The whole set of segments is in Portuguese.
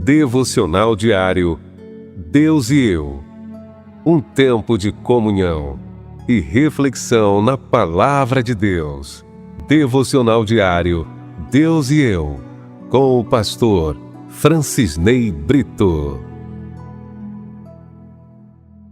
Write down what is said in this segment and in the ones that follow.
Devocional diário Deus e eu. Um tempo de comunhão e reflexão na Palavra de Deus. Devocional diário Deus e eu, com o pastor Francisney Brito.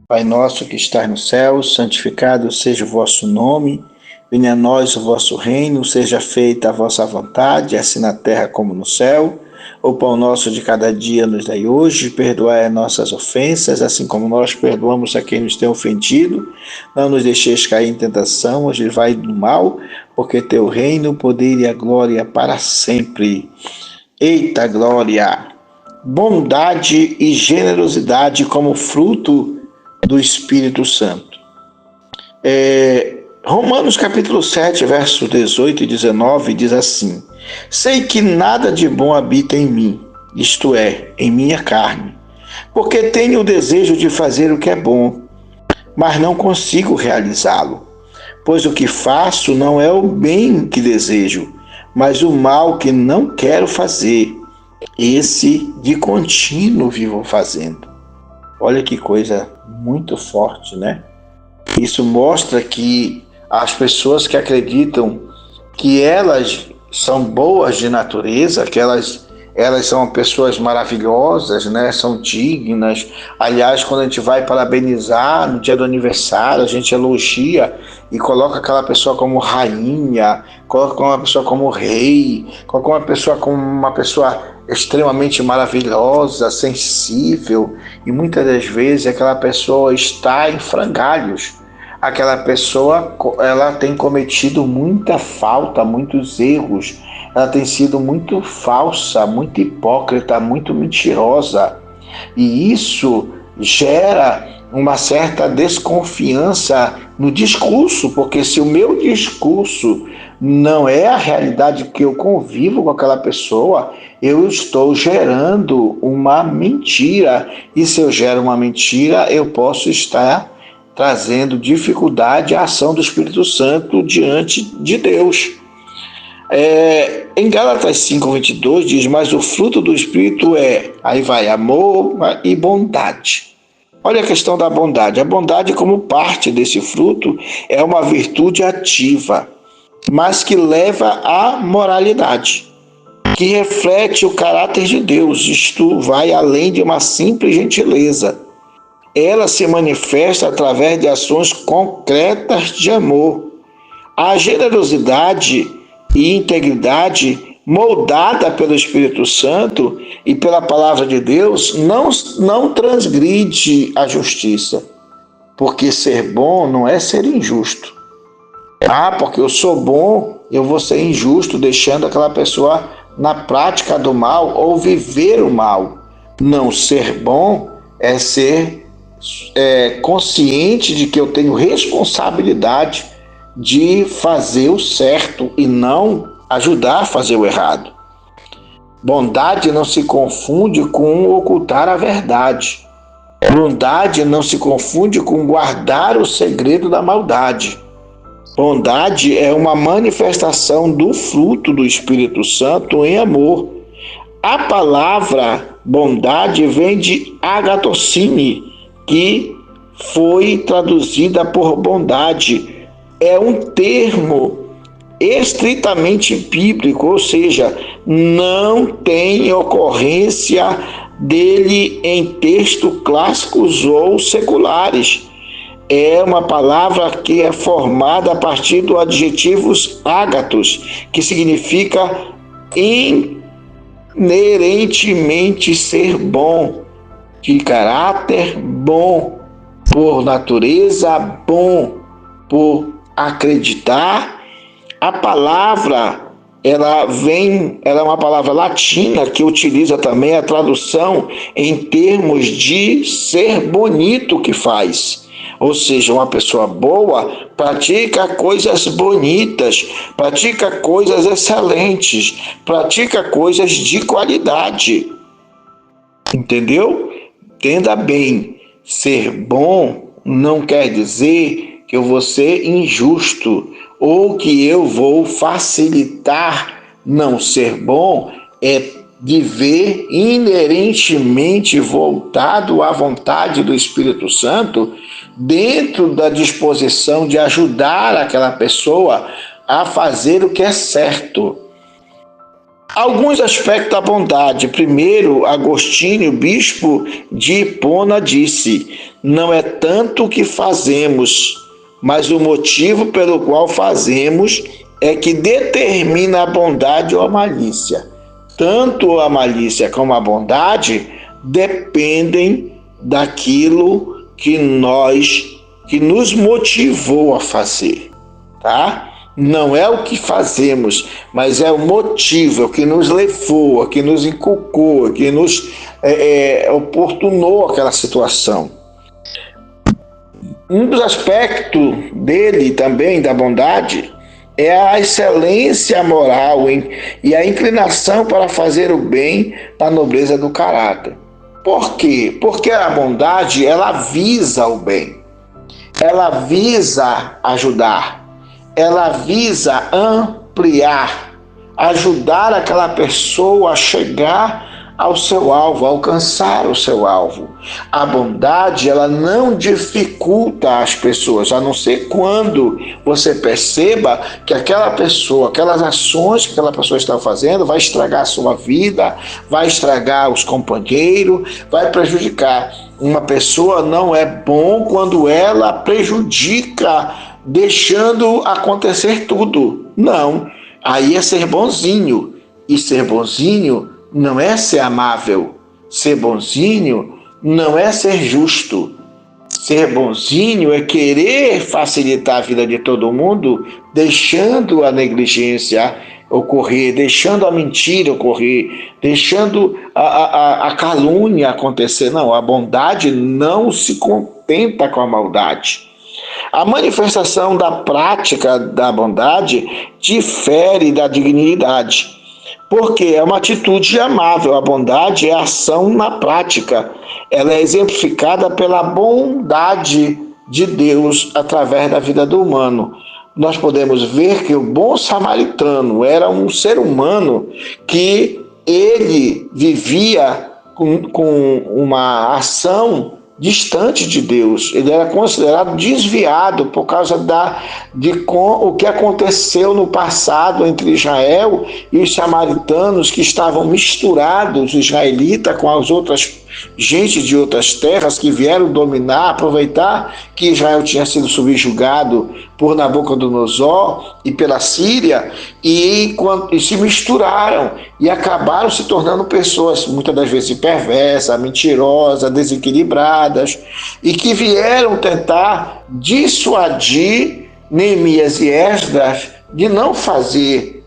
Pai nosso que estás no céu, santificado seja o vosso nome. Venha a nós o vosso reino, seja feita a vossa vontade, assim na terra como no céu. O pão nosso de cada dia nos dai hoje, perdoai as nossas ofensas, assim como nós perdoamos a quem nos tem ofendido. Não nos deixeis cair em tentação, mas livrai do mal, porque teu reino, o poder e a glória para sempre. Eita glória! Bondade e generosidade como fruto do Espírito Santo. Romanos capítulo 7, versos 18 e 19 diz assim: sei que nada de bom habita em mim, isto é, em minha carne, porque tenho o desejo de fazer o que é bom, mas não consigo realizá-lo. Pois o que faço não é o bem que desejo, mas o mal que não quero fazer, esse de contínuo vivo fazendo. Olha que coisa muito forte, né? Isso mostra que as pessoas que acreditam que elas são boas de natureza, que elas são pessoas maravilhosas, né? São dignas. Aliás, quando a gente vai parabenizar no dia do aniversário, a gente elogia e coloca aquela pessoa como rainha, coloca uma pessoa como rei, coloca uma pessoa como uma pessoa extremamente maravilhosa, sensível, e muitas das vezes aquela pessoa está em frangalhos. Aquela pessoa, ela tem cometido muita falta, muitos erros, ela tem sido muito falsa, muito hipócrita, muito mentirosa, e isso gera uma certa desconfiança no discurso, porque se o meu discurso não é a realidade que eu convivo com aquela pessoa, eu estou gerando uma mentira, e se eu gero uma mentira, eu posso estar trazendo dificuldade à ação do Espírito Santo diante de Deus. Em Gálatas 5:22 diz: mas o fruto do Espírito aí vai, amor e bondade. Olha a questão da bondade. A bondade, como parte desse fruto, é uma virtude ativa, mas que leva à moralidade, que reflete o caráter de Deus. Isto vai além de uma simples gentileza. Ela se manifesta através de ações concretas de amor. A generosidade e integridade, moldada pelo Espírito Santo e pela palavra de Deus, não transgride a justiça. Porque ser bom não é ser injusto. Porque eu sou bom, eu vou ser injusto, deixando aquela pessoa na prática do mal ou viver o mal. Não, ser bom é ser consciente de que eu tenho responsabilidade de fazer o certo e não ajudar a fazer o errado. Bondade não se confunde com ocultar a verdade. Bondade não se confunde com guardar o segredo da maldade. Bondade é uma manifestação do fruto do Espírito Santo em amor. A palavra bondade vem de agatocine, que foi traduzida por bondade. É um termo estritamente bíblico, ou seja, não tem ocorrência dele em textos clássicos ou seculares. É uma palavra que é formada a partir do adjetivo ágatos, que significa inerentemente ser bom, de caráter bom, por natureza bom, por acreditar. A palavra, ela é uma palavra latina que utiliza também a tradução em termos de ser bonito que faz. Ou seja, uma pessoa boa pratica coisas bonitas, pratica coisas excelentes, pratica coisas de qualidade. Entendeu? Entenda bem, ser bom não quer dizer que eu vou ser injusto ou que eu vou facilitar. Não, ser bom é viver inerentemente voltado à vontade do Espírito Santo, dentro da disposição de ajudar aquela pessoa a fazer o que é certo. Alguns aspectos da bondade. Primeiro, Agostinho, bispo de Hipona, disse: não é tanto o que fazemos, mas o motivo pelo qual fazemos é que determina a bondade ou a malícia. Tanto a malícia como a bondade dependem daquilo que nos motivou a fazer, tá? Não é o que fazemos, mas é o motivo, é o que nos levou, é o que nos inculcou, é o que nos oportunou aquela situação. Um dos aspectos dele também, da bondade, é a excelência moral e a inclinação para fazer o bem na nobreza do caráter. Por quê? Porque a bondade, ela visa o bem, ela visa ajudar, ela visa ampliar, ajudar aquela pessoa a chegar ao seu alvo, a alcançar o seu alvo. A bondade, ela não dificulta as pessoas, a não ser quando você perceba que aquela pessoa, aquelas ações que aquela pessoa está fazendo, vai estragar a sua vida, vai estragar os companheiros, vai prejudicar. Uma pessoa não é bom quando ela prejudica, deixando acontecer tudo. Não, aí é ser bonzinho, e ser bonzinho não é ser amável. Ser bonzinho não é ser justo. Ser bonzinho é querer facilitar a vida de todo mundo, deixando a negligência ocorrer, deixando a mentira ocorrer, deixando a calúnia acontecer. Não, a bondade não se contenta com a maldade. A manifestação da prática da bondade difere da dignidade, porque é uma atitude amável. A bondade é a ação na prática. Ela é exemplificada pela bondade de Deus através da vida do humano. Nós podemos ver que o bom samaritano era um ser humano que ele vivia com uma ação distante de Deus. Ele era considerado desviado por causa o que aconteceu no passado entre Israel e os samaritanos, que estavam misturados, os israelitas, com as outras gente de outras terras que vieram dominar, aproveitar que Israel tinha sido subjugado por Nabucodonosor e pela Síria, e se misturaram e acabaram se tornando pessoas muitas das vezes perversas, mentirosas, desequilibradas, e que vieram tentar dissuadir Neemias e Esdras de não fazer,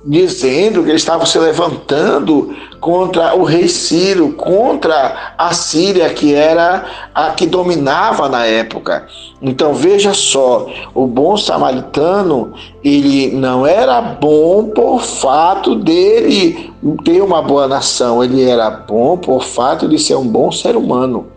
dizendo que eles estavam se levantando contra o rei Ciro, contra a Síria, que era a que dominava na época. Então veja só, o bom samaritano, ele não era bom por fato dele ter uma boa nação, ele era bom por fato de ser um bom ser humano.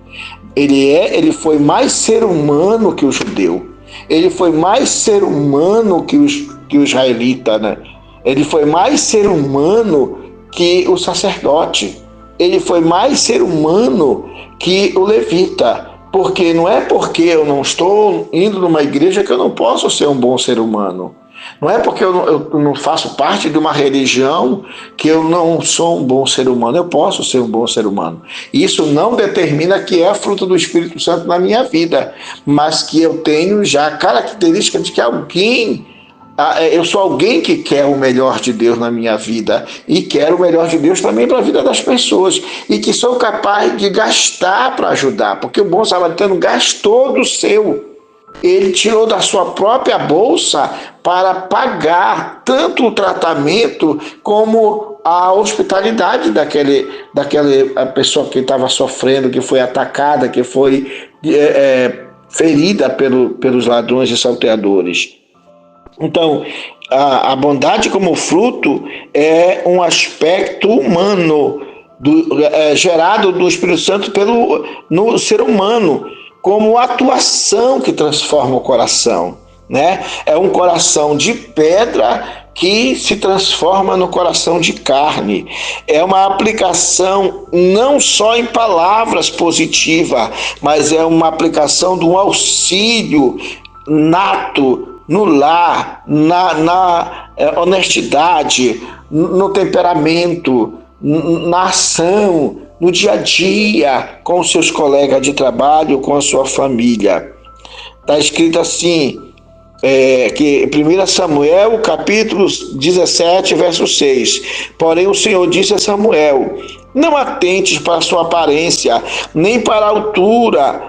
Ele foi mais ser humano que o judeu, ele foi mais ser humano que o israelita, né? Ele foi mais ser humano que o sacerdote. Ele foi mais ser humano que o levita. Porque não é porque eu não estou indo numa igreja que eu não posso ser um bom ser humano. Não é porque eu não faço parte de uma religião que eu não sou um bom ser humano. Eu posso ser um bom ser humano. Isso não determina que é fruto do Espírito Santo na minha vida, mas que eu tenho já a característica de que eu sou alguém que quer o melhor de Deus na minha vida e quero o melhor de Deus também para a vida das pessoas, e que sou capaz de gastar para ajudar, porque o bom samaritano gastou do seu. Ele tirou da sua própria bolsa para pagar tanto o tratamento como a hospitalidade daquela pessoa que estava sofrendo, que foi atacada, que foi ferida pelos ladrões e salteadores. Então, a bondade como fruto é um aspecto humano gerado do Espírito Santo no ser humano, como atuação que transforma o coração, né? É um coração de pedra que se transforma no coração de carne. É uma aplicação não só em palavras positivas, mas é uma aplicação de um auxílio nato no lar, na honestidade, no temperamento, na ação, no dia a dia, com os seus colegas de trabalho, com a sua família. Está escrito assim, que 1 Samuel, capítulo 17, verso 6. Porém o Senhor disse a Samuel: não atentes para a sua aparência, nem para a altura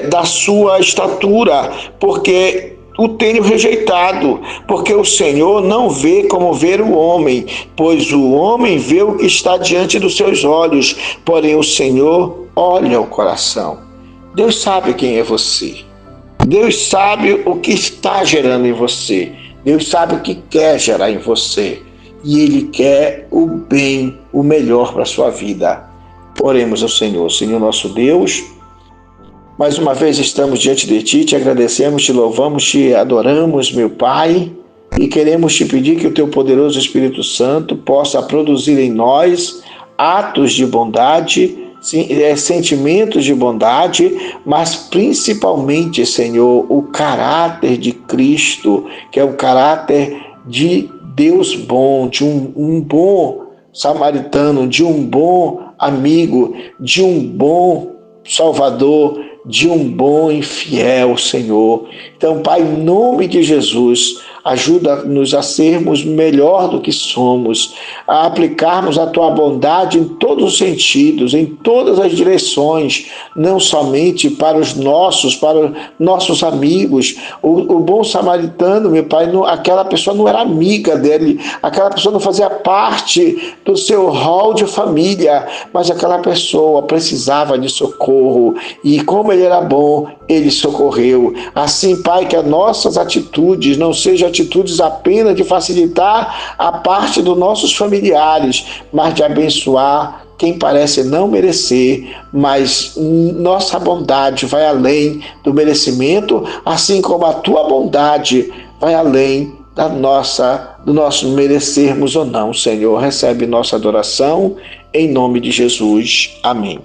da sua estatura, porque o tenho rejeitado, porque o Senhor não vê como vê o homem, pois o homem vê o que está diante dos seus olhos, porém o Senhor olha o coração. Deus sabe quem é você. Deus sabe o que está gerando em você. Deus sabe o que quer gerar em você. E Ele quer o bem, o melhor para a sua vida. Oremos ao Senhor. Senhor nosso Deus, mais uma vez estamos diante de Ti, Te agradecemos, Te louvamos, Te adoramos, meu Pai, e queremos Te pedir que o Teu poderoso Espírito Santo possa produzir em nós atos de bondade, sentimentos de bondade, mas principalmente, Senhor, o caráter de Cristo, que é o caráter de Deus bom, de um bom samaritano, de um bom amigo, de um bom Salvador, de um bom e fiel Senhor. Então, Pai, em nome de Jesus, ajuda-nos a sermos melhor do que somos, a aplicarmos a Tua bondade em todos os sentidos, em todas as direções, não somente para os nossos amigos. O bom samaritano, meu Pai, aquela pessoa não era amiga dele, aquela pessoa não fazia parte do seu rol de família, mas aquela pessoa precisava de socorro, e como ele era bom, ele socorreu. Assim, Pai, que as nossas atitudes não sejam atitudes apenas de facilitar a parte dos nossos familiares, mas de abençoar quem parece não merecer, mas nossa bondade vai além do merecimento, assim como a Tua bondade vai além do nosso merecermos ou não. Senhor, recebe nossa adoração, em nome de Jesus. Amém.